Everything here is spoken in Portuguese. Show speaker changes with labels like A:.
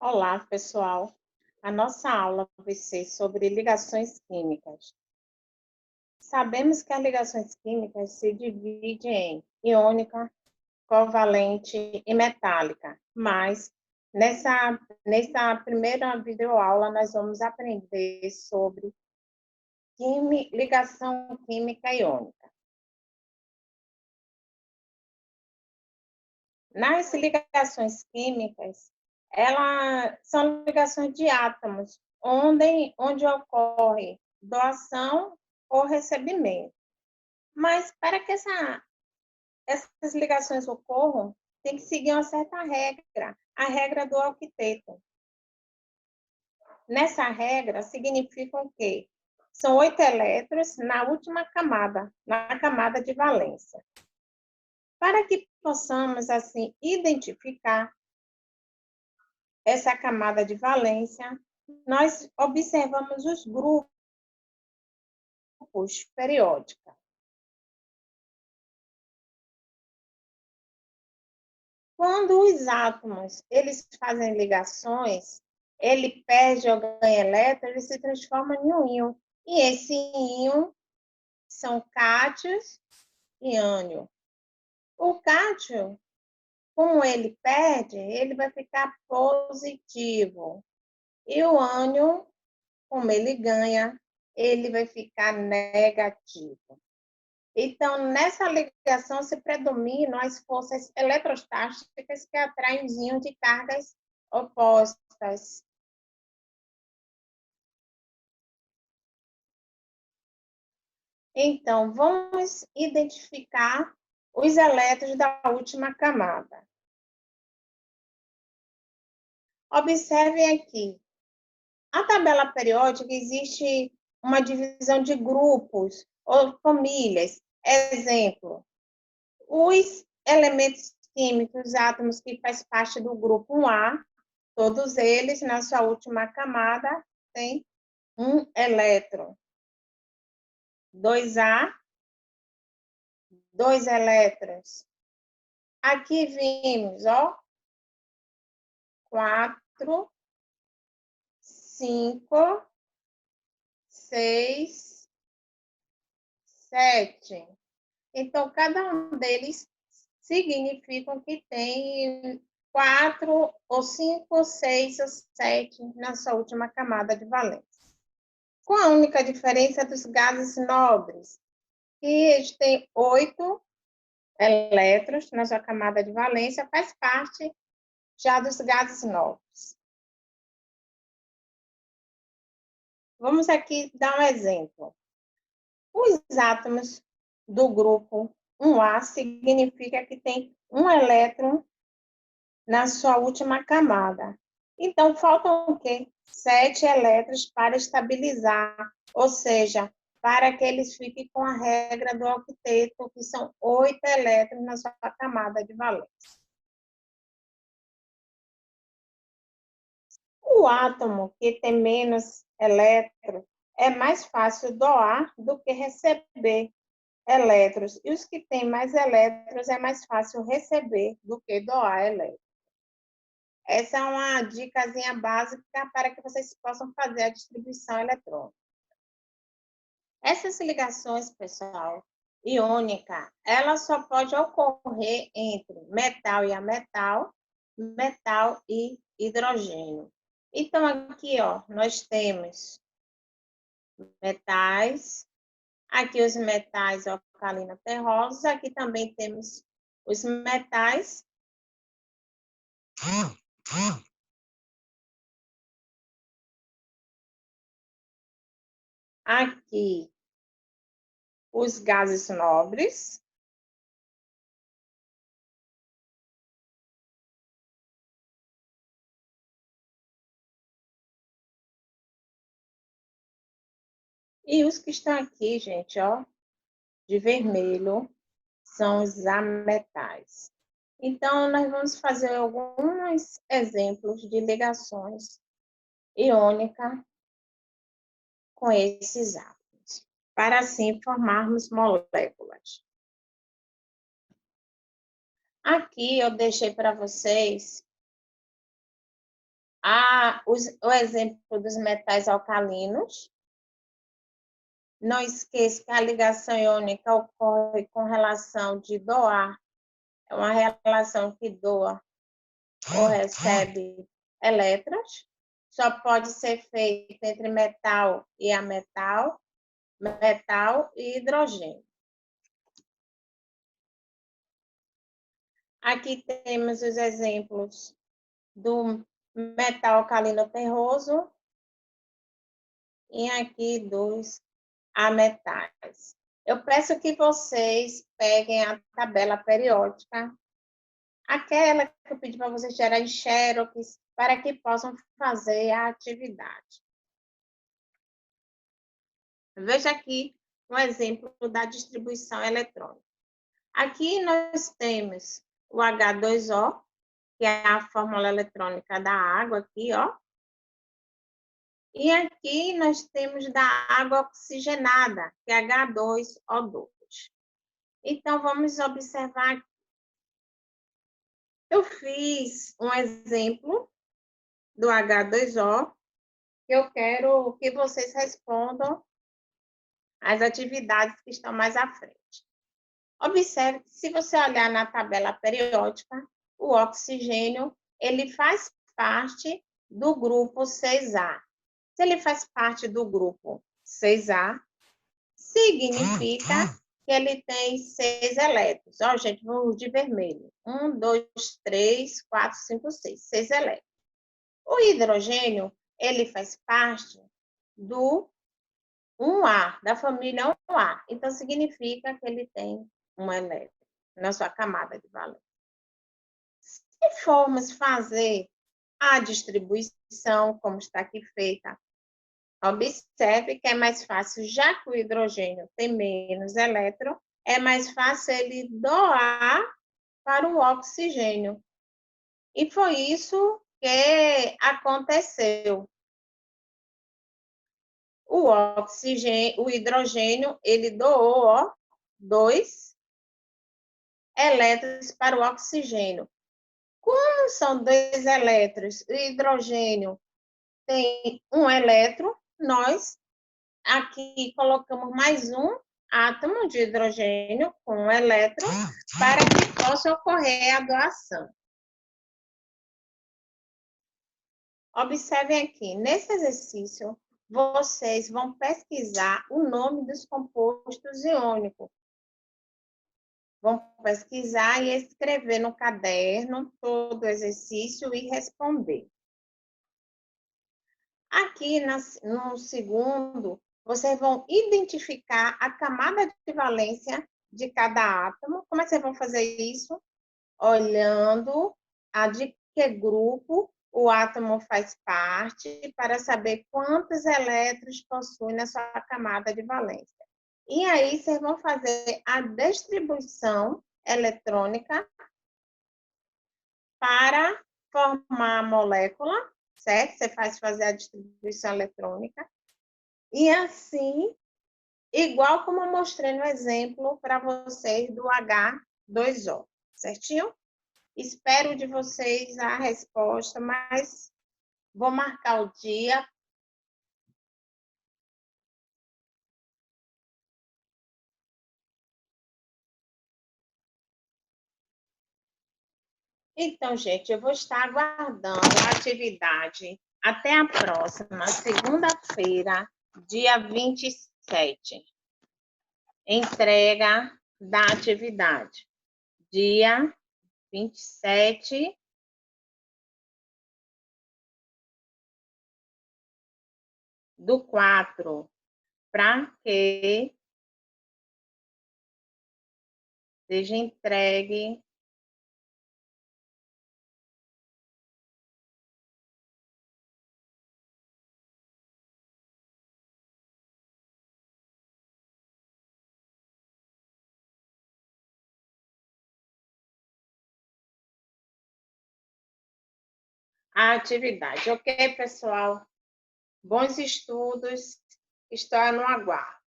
A: Olá, pessoal. A nossa aula vai ser sobre ligações químicas. Sabemos que as ligações químicas se dividem em iônica, covalente e metálica, mas nessa primeira videoaula nós vamos aprender sobre ligação química iônica. Nas ligações químicas, elas são ligações de átomos, onde ocorre doação ou recebimento. Mas para que essas ligações ocorram, tem que seguir uma certa regra, a regra do octeto. Nessa regra, significa que são 8 elétrons na última camada, na camada de valência. Para que possamos, assim, identificar essa camada de valência, nós observamos os grupos periódicos. Quando os átomos eles fazem ligações, ele perde ou ganha elétron, ele se transforma em um íon. E esse íon são cátions e ânion. O cátion, como ele perde, ele vai ficar positivo. E o ânion, como ele ganha, ele vai ficar negativo. Então, nessa ligação se predominam as forças eletrostáticas que atraem os íons de cargas opostas. Então, vamos identificar os elétrons da última camada. Observem aqui. A tabela periódica existe uma divisão de grupos ou famílias. Exemplo, os elementos químicos, átomos que fazem parte do grupo 1A, todos eles, na sua última camada, têm um elétron. 2A, 2 elétrons. Aqui vimos, ó, 4, 5, 6, 7. Então, cada um deles significam que tem 4, ou 5, ou 6, ou 7 na sua última camada de valência. Com a única diferença dos gases nobres, que eles têm 8 elétrons na sua camada de valência, faz parte já dos gases nobres. Vamos aqui dar um exemplo. Os átomos do grupo 1A significa que tem um elétron na sua última camada. Então, faltam o quê? 7 elétrons para estabilizar, ou seja, para que eles fiquem com a regra do octeto, que são 8 elétrons na sua camada de valência. O átomo que tem menos elétrons é mais fácil doar do que receber elétrons. E os que têm mais elétrons é mais fácil receber do que doar elétrons. Essa é uma dicasinha básica para que vocês possam fazer a distribuição eletrônica. Essas ligações, pessoal, iônica, ela só pode ocorrer entre metal e ametal, metal e hidrogênio. Então, aqui, ó, nós temos metais, aqui os metais alcalino terrosos, aqui também temos os metais aqui os gases nobres, e os que estão aqui, gente, ó, de vermelho, são os ametais. Então, nós vamos fazer alguns exemplos de ligações iônicas com esses átomos, para assim formarmos moléculas. Aqui eu deixei para vocês O exemplo dos metais alcalinos. Não esqueça que a ligação iônica ocorre com relação de doar. É uma relação que doa ou recebe elétrons. Só pode ser feita entre metal e ametal, metal e hidrogênio. Aqui temos os exemplos do metal alcalino terroso e aqui dos ametais. Eu peço que vocês peguem a tabela periódica, aquela que eu pedi para vocês tirarem xerox, para que possam fazer a atividade. Veja aqui um exemplo da distribuição eletrônica. Aqui nós temos o H2O, que é a fórmula eletrônica da água, aqui, ó. E aqui nós temos da água oxigenada, que é H2O2. Então, vamos observar aqui. Eu fiz um exemplo do H2O, que eu quero que vocês respondam as atividades que estão mais à frente. Observe que, se você olhar na tabela periódica, o oxigênio, ele faz parte do grupo 6A. Se ele faz parte do grupo 6A, significa que ele tem 6 elétrons. Ó, gente, vamos de vermelho. 1, 2, 3, 4, 5, 6. 6 elétrons. O hidrogênio, ele faz parte do 1A, da família 1A. Então, significa que ele tem um elétron na sua camada de valência. Se formos fazer a distribuição, como está aqui feita, observe que é mais fácil, já que o hidrogênio tem menos elétron, é mais fácil ele doar para o oxigênio. E foi isso que aconteceu. O hidrogênio, ele doou, ó, 2 elétrons para o oxigênio. Como são 2 elétrons, o hidrogênio tem 1 elétron, nós aqui colocamos mais um átomo de hidrogênio com 1 elétron para que possa ocorrer a doação. Observem aqui, nesse exercício, vocês vão pesquisar o nome dos compostos iônicos. Vão pesquisar e escrever no caderno todo o exercício e responder. Aqui no segundo, vocês vão identificar a camada de valência de cada átomo. Como é que vocês vão fazer isso? Olhando a de que grupo o átomo faz parte, para saber quantos elétrons possui na sua camada de valência. E aí, vocês vão fazer a distribuição eletrônica para formar a molécula, certo? Você faz fazer a distribuição eletrônica. E assim, igual como eu mostrei no exemplo para vocês do H2O, certinho? Espero de vocês a resposta, mas vou marcar o dia. Então, gente, eu vou estar aguardando a atividade. Até a próxima, segunda-feira, dia 27. Entrega da atividade. Dia 27 do 4, para que seja entregue a atividade. Ok, pessoal? Bons estudos. Estou no aguardo.